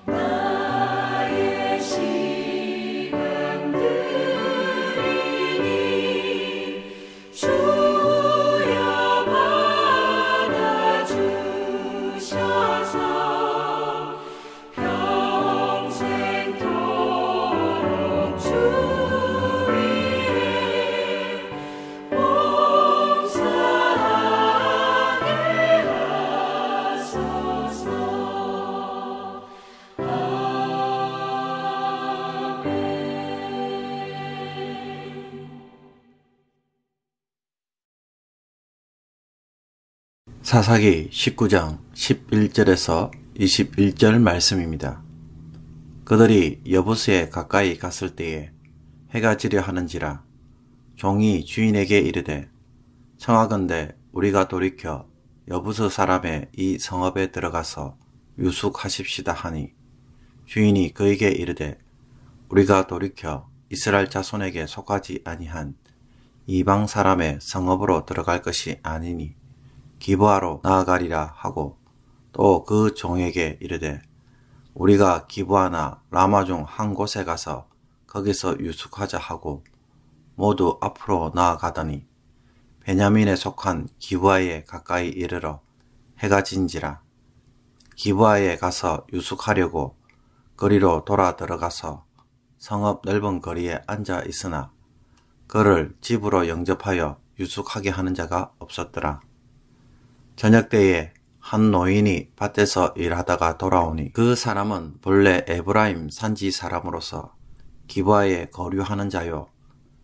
나의 시간들이니 주여 받아주셔서 평생토록 주 위에 봉사하게 하소서. 사사기 19장 11절에서 21절 말씀입니다. 그들이 여부스에 가까이 갔을 때에 해가 지려 하는지라 종이 주인에게 이르되 청하건대 우리가 돌이켜 여부스 사람의 이 성읍에 들어가서 유숙하십시다 하니 주인이 그에게 이르되 우리가 돌이켜 이스라엘 자손에게 속하지 아니한 이방 사람의 성읍으로 들어갈 것이 아니니 기브아로 나아가리라 하고 또 그 종에게 이르되 우리가 기브아나 라마 중 한 곳에 가서 거기서 유숙하자 하고 모두 앞으로 나아가더니 베냐민에 속한 기브아에 가까이 이르러 해가 진지라. 기브아에 가서 유숙하려고 거리로 돌아 들어가서 성읍 넓은 거리에 앉아 있으나 그를 집으로 영접하여 유숙하게 하는 자가 없었더라. 저녁 때에 한 노인이 밭에서 일하다가 돌아오니 그 사람은 본래 에브라임 산지 사람으로서 기브아에 거류하는 자요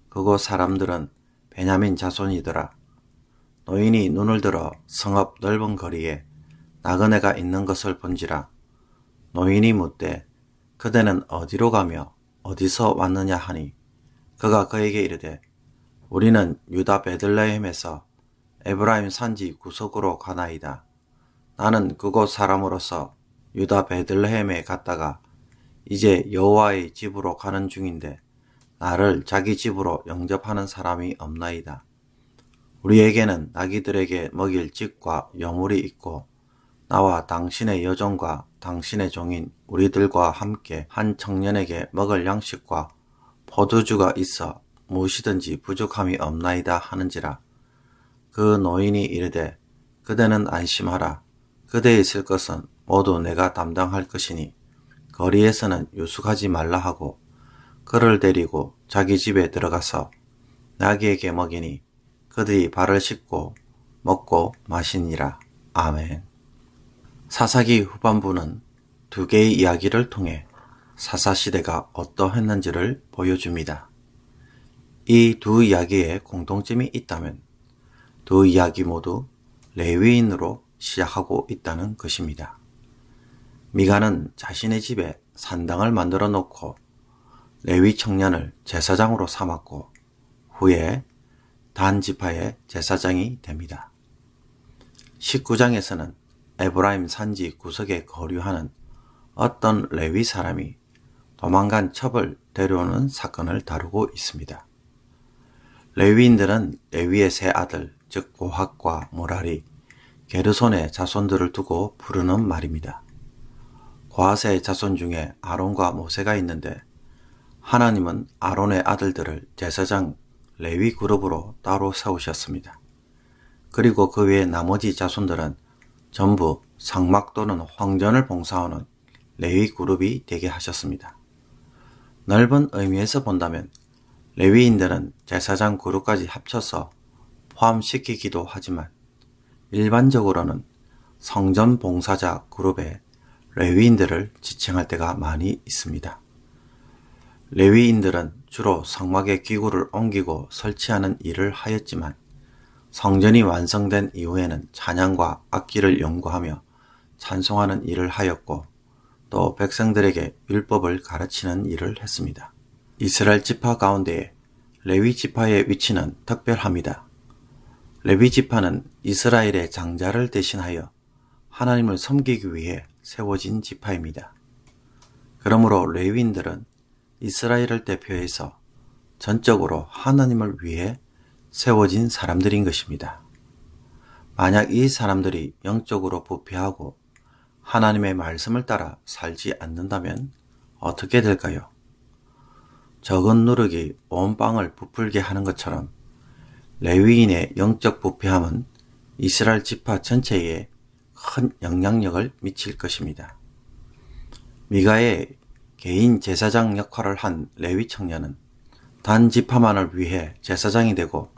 그곳 사람들은 베냐민 자손이더라. 노인이 눈을 들어 성읍 넓은 거리에 나그네가 있는 것을 본지라. 노인이 묻되 그대는 어디로 가며 어디서 왔느냐 하니 그가 그에게 이르되 우리는 유다 베들레헴에서 에브라임 산지 구석으로 가나이다. 나는 그곳 사람으로서 유다 베들레헴에 갔다가 이제 여호와의 집으로 가는 중인데 나를 자기 집으로 영접하는 사람이 없나이다. 우리에게는 나귀들에게 먹일 집과 여물이 있고 나와 당신의 여종과 당신의 종인 우리들과 함께 한 청년에게 먹을 양식과 포도주가 있어 무엇이든지 부족함이 없나이다 하는지라. 그 노인이 이르되 그대는 안심하라. 그대에 있을 것은 모두 내가 담당할 것이니 거리에서는 유숙하지 말라 하고 그를 데리고 자기 집에 들어가서 나귀에게 먹이니 그들이 발을 씻고 먹고 마시니라. 아멘. 사사기 후반부는 두 개의 이야기를 통해 사사시대가 어떠했는지를 보여줍니다. 이 두 이야기에 공통점이 있다면 두 이야기 모두 레위인으로 시작하고 있다는 것입니다. 미가는 자신의 집에 산당을 만들어 놓고 레위 청년을 제사장으로 삼았고 후에 단 지파의 제사장이 됩니다. 19장에서는 에브라임 산지 구석에 거류하는 어떤 레위 사람이 도망간 첩을 데려오는 사건을 다루고 있습니다. 레위인들은 레위의 세 아들, 즉 고핫과 모라리, 게르손의 자손들을 두고 부르는 말입니다. 고핫의 자손 중에 아론과 모세가 있는데 하나님은 아론의 아들들을 제사장 레위 그룹으로 따로 세우셨습니다. 그리고 그 외의 나머지 자손들은 전부 상막 또는 황전을 봉사하는 레위 그룹이 되게 하셨습니다. 넓은 의미에서 본다면 레위인들은 제사장 그룹까지 합쳐서 포함시키기도 하지만 일반적으로는 성전 봉사자 그룹에 레위인들을 지칭할 때가 많이 있습니다. 레위인들은 주로 성막의 기구를 옮기고 설치하는 일을 하였지만 성전이 완성된 이후에는 찬양과 악기를 연구하며 찬송하는 일을 하였고 또 백성들에게 율법을 가르치는 일을 했습니다. 이스라엘 지파 가운데 레위 지파의 위치는 특별합니다. 레위 지파는 이스라엘의 장자를 대신하여 하나님을 섬기기 위해 세워진 지파입니다. 그러므로 레위인들은 이스라엘을 대표해서 전적으로 하나님을 위해 세워진 사람들인 것입니다. 만약 이 사람들이 영적으로 부패하고 하나님의 말씀을 따라 살지 않는다면 어떻게 될까요? 적은 누룩이 온 빵을 부풀게 하는 것처럼 레위인의 영적 부패함은 이스라엘 지파 전체에 큰 영향력을 미칠 것입니다. 미가의 개인 제사장 역할을 한 레위 청년은 단 지파만을 위해 제사장이 되고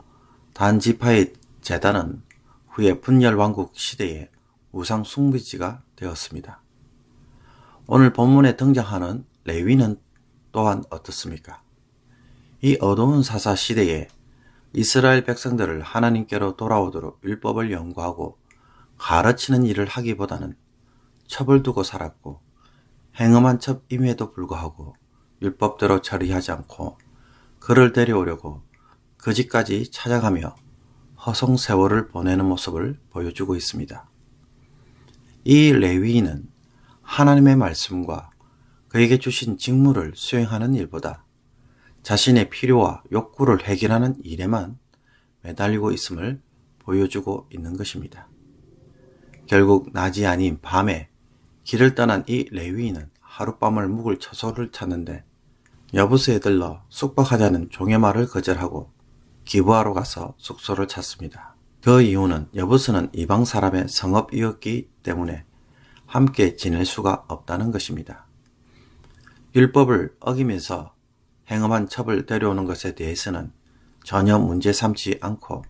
단 지파의 제단은 후에 분열왕국 시대의 우상 숭배지가 되었습니다. 오늘 본문에 등장하는 레위는 또한 어떻습니까? 이 어두운 사사 시대에 이스라엘 백성들을 하나님께로 돌아오도록 율법을 연구하고 가르치는 일을 하기보다는 첩을 두고 살았고 행엄한 첩임에도 불구하고 율법대로 처리하지 않고 그를 데려오려고 그 집까지 찾아가며 허송세월을 보내는 모습을 보여주고 있습니다. 이 레위인은 하나님의 말씀과 그에게 주신 직무를 수행하는 일보다 자신의 필요와 욕구를 해결하는 일에만 매달리고 있음을 보여주고 있는 것입니다. 결국 낮이 아닌 밤에 길을 떠난 이 레위인은 하룻밤을 묵을 처소를 찾는데 여부스에 들러 숙박하자는 종의 말을 거절하고 기브아로 가서 숙소를 찾습니다. 그 이유는 여부스는 이방 사람의 성읍이었기 때문에 함께 지낼 수가 없다는 것입니다. 율법을 어기면서 행엄한 첩을 데려오는 것에 대해서는 전혀 문제 삼지 않고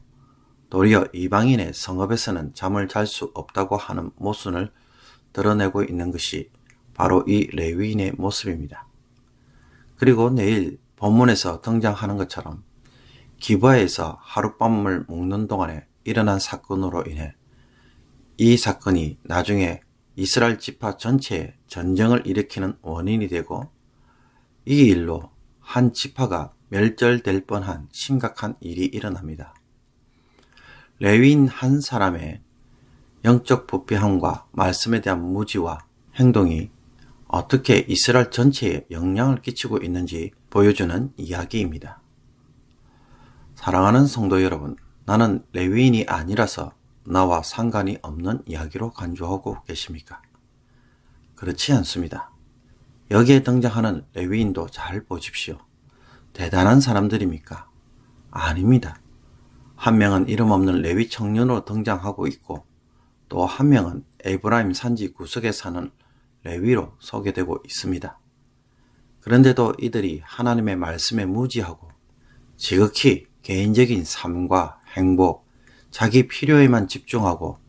도리어 이방인의 성읍에서는 잠을 잘 수 없다고 하는 모순을 드러내고 있는 것이 바로 이 레위인의 모습입니다. 그리고 내일 본문에서 등장하는 것처럼 기브아에서 하룻밤을 묵는 동안에 일어난 사건으로 인해 이 사건이 나중에 이스라엘 지파 전체에 전쟁을 일으키는 원인이 되고 이 일로 한 지파가 멸절될 뻔한 심각한 일이 일어납니다. 레위인 한 사람의 영적 부패함과 말씀에 대한 무지와 행동이 어떻게 이스라엘 전체에 영향을 끼치고 있는지 보여주는 이야기입니다. 사랑하는 성도 여러분, 나는 레위인이 아니라서 나와 상관이 없는 이야기로 간주하고 계십니까? 그렇지 않습니다. 여기에 등장하는 레위인도 잘 보십시오. 대단한 사람들입니까? 아닙니다. 한 명은 이름 없는 레위 청년으로 등장하고 있고 또 한 명은 에브라임 산지 구석에 사는 레위로 소개되고 있습니다. 그런데도 이들이 하나님의 말씀에 무지하고 지극히 개인적인 삶과 행복, 자기 필요에만 집중하고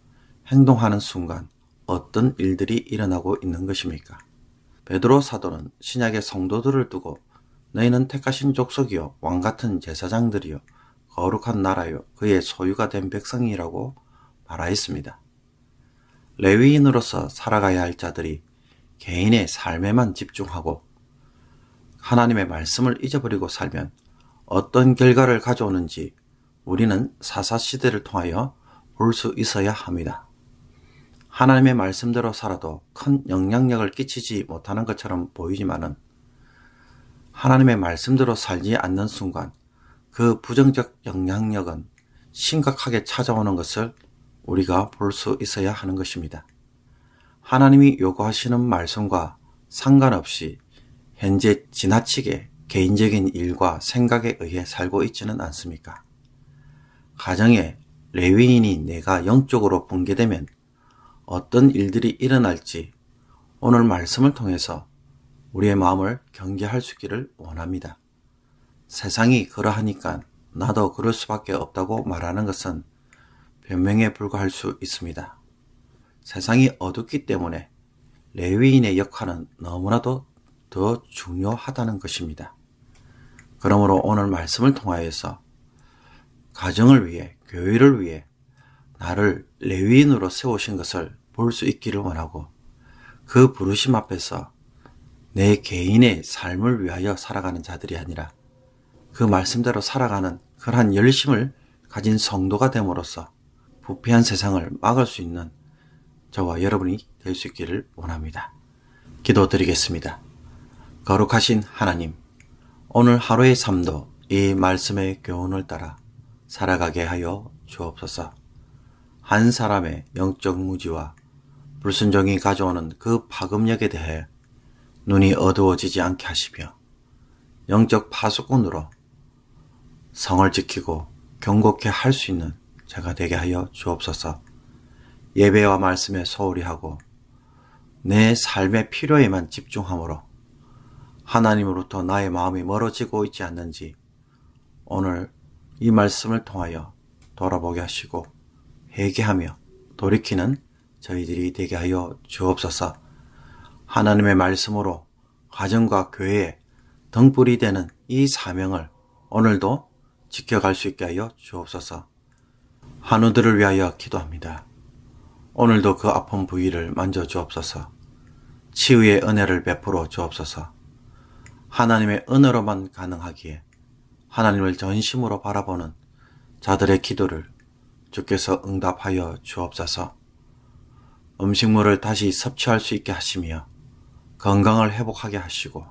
행동하는 순간 어떤 일들이 일어나고 있는 것입니까? 베드로 사도는 신약의 성도들을 두고 너희는 택하신 족속이요 왕같은 제사장들이요 거룩한 나라요 그의 소유가 된 백성이라고 말하였습니다. 레위인으로서 살아가야 할 자들이 개인의 삶에만 집중하고 하나님의 말씀을 잊어버리고 살면 어떤 결과를 가져오는지 우리는 사사시대를 통하여 볼 수 있어야 합니다. 하나님의 말씀대로 살아도 큰 영향력을 끼치지 못하는 것처럼 보이지만은 하나님의 말씀대로 살지 않는 순간 그 부정적 영향력은 심각하게 찾아오는 것을 우리가 볼 수 있어야 하는 것입니다. 하나님이 요구하시는 말씀과 상관없이 현재 지나치게 개인적인 일과 생각에 의해 살고 있지는 않습니까? 가정에 레위인이 내가 영적으로 붕괴되면 어떤 일들이 일어날지 오늘 말씀을 통해서 우리의 마음을 경계할 수 있기를 원합니다. 세상이 그러하니까 나도 그럴 수밖에 없다고 말하는 것은 변명에 불과할 수 있습니다. 세상이 어둡기 때문에 레위인의 역할은 너무나도 더 중요하다는 것입니다. 그러므로 오늘 말씀을 통하여서 가정을 위해, 교회를 위해 나를 레위인으로 세우신 것을 볼 수 있기를 원하고 그 부르심 앞에서 내 개인의 삶을 위하여 살아가는 자들이 아니라 그 말씀대로 살아가는 그러한 열심을 가진 성도가 됨으로써 부패한 세상을 막을 수 있는 저와 여러분이 될 수 있기를 원합니다. 기도드리겠습니다. 거룩하신 하나님, 오늘 하루의 삶도 이 말씀의 교훈을 따라 살아가게 하여 주옵소서. 한 사람의 영적 무지와 불순종이 가져오는 그 파급력에 대해 눈이 어두워지지 않게 하시며 영적 파수꾼으로 성을 지키고 경고케 할 수 있는 제가 되게 하여 주옵소서. 예배와 말씀에 소홀히 하고 내 삶의 필요에만 집중함으로 하나님으로부터 나의 마음이 멀어지고 있지 않는지 오늘 이 말씀을 통하여 돌아보게 하시고 회개하며 돌이키는 저희들이 되게 하여 주옵소서. 하나님의 말씀으로 가정과 교회에 등불이 되는 이 사명을 오늘도 지켜갈 수 있게 하여 주옵소서. 한우들을 위하여 기도합니다. 오늘도 그 아픈 부위를 만져주옵소서. 치유의 은혜를 베풀어 주옵소서. 하나님의 은혜로만 가능하기에 하나님을 전심으로 바라보는 자들의 기도를 주께서 응답하여 주옵소서. 음식물을 다시 섭취할 수 있게 하시며 건강을 회복하게 하시고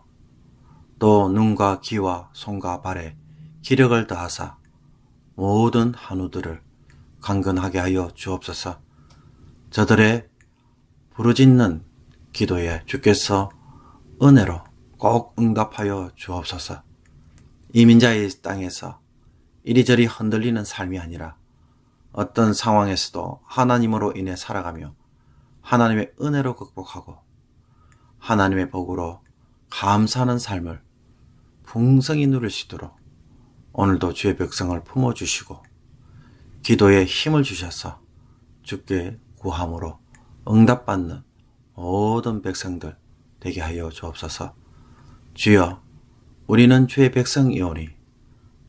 또 눈과 귀와 손과 발에 기력을 더하사 모든 한우들을 강건하게 하여 주옵소서. 저들의 부르짖는 기도에 주께서 은혜로 꼭 응답하여 주옵소서. 이민자의 땅에서 이리저리 흔들리는 삶이 아니라 어떤 상황에서도 하나님으로 인해 살아가며 하나님의 은혜로 극복하고 하나님의 복으로 감사하는 삶을 풍성히 누릴 수 있도록 오늘도 주의 백성을 품어주시고 기도에 힘을 주셔서 주께 구함으로 응답받는 모든 백성들 되게 하여 주옵소서. 주여, 우리는 주의 백성이오니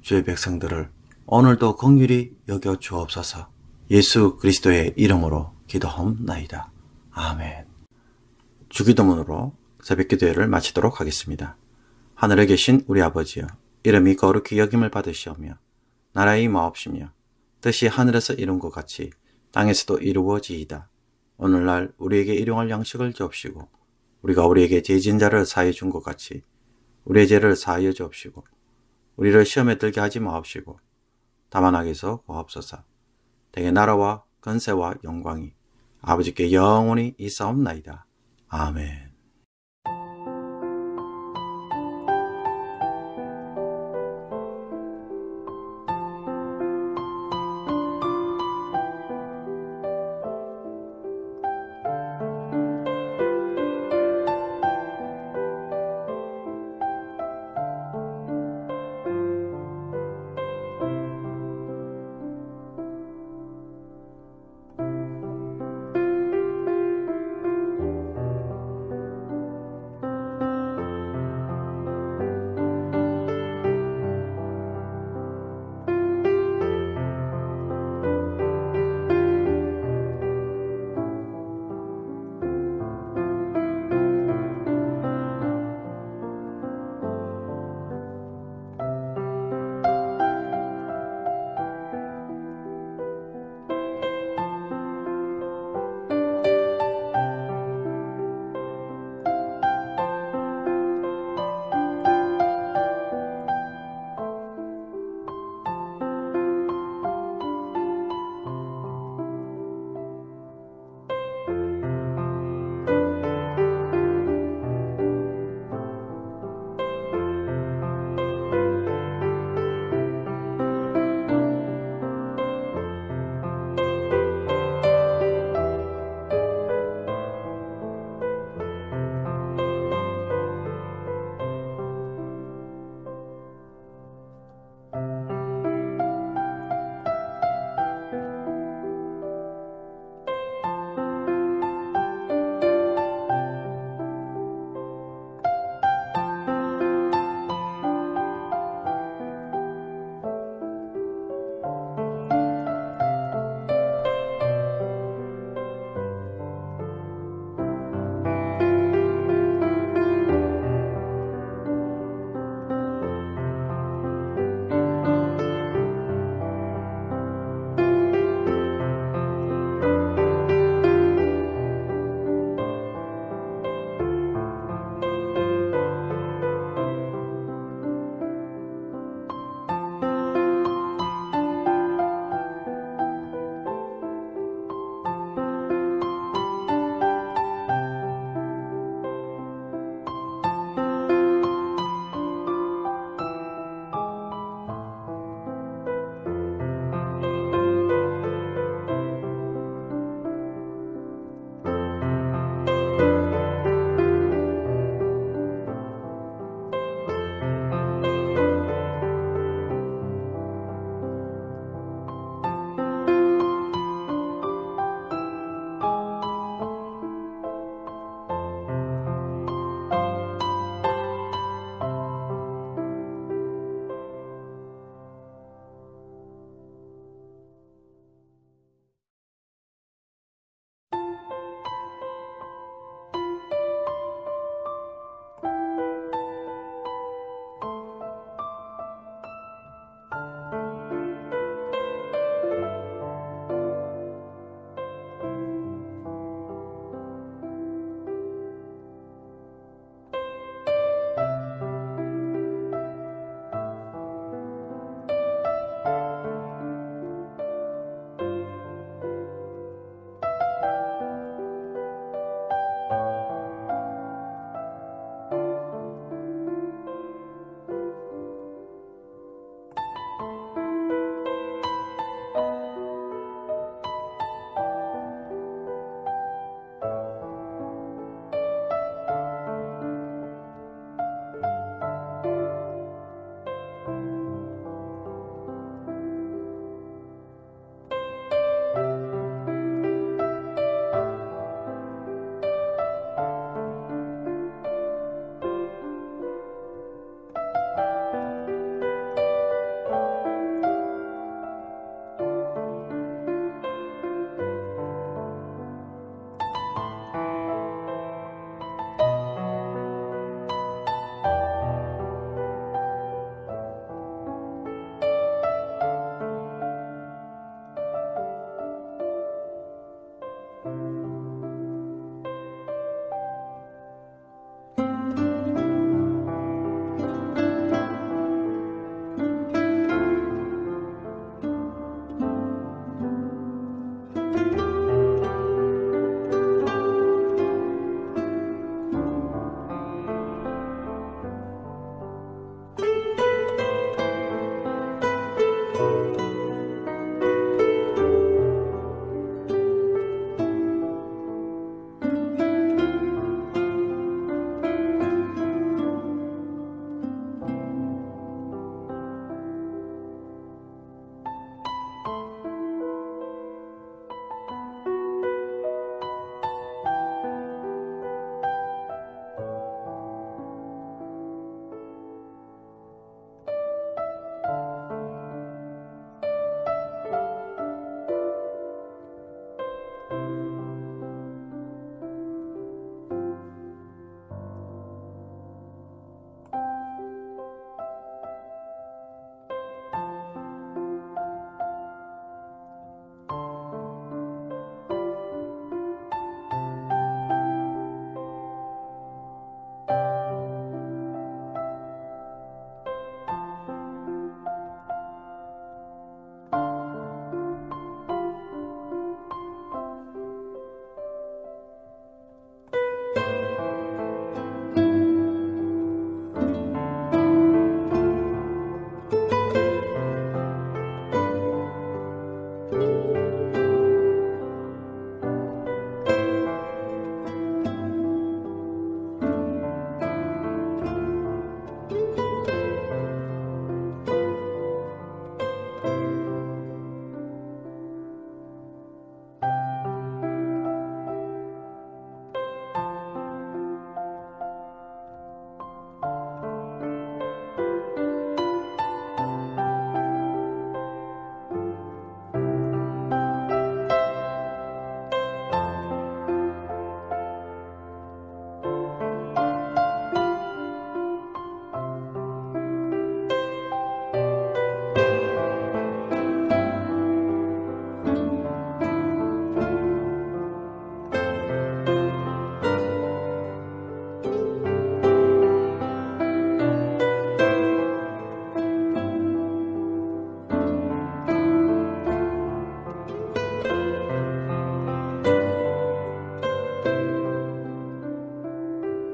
주의 백성들을 오늘도 긍휼히 여겨 주옵소서. 예수 그리스도의 이름으로 기도하옵나이다. 아멘. 주기도문으로 새벽기도회를 마치도록 하겠습니다. 하늘에 계신 우리 아버지여, 이름이 거룩히 여김을 받으시오며 나라의 임하옵시며 뜻이 하늘에서 이룬 것 같이 땅에서도 이루어지이다. 오늘날 우리에게 일용할 양식을 주옵시고 우리가 우리에게 죄진 자를 사하여 준 것 같이 우리의 죄를 사하여 주옵시고 우리를 시험에 들게 하지 마옵시고 다만 악에서 구하옵소서. 대개 나라와 권세와 영광이 아버지께 영원히 있사옵나이다. 아멘.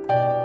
사랑해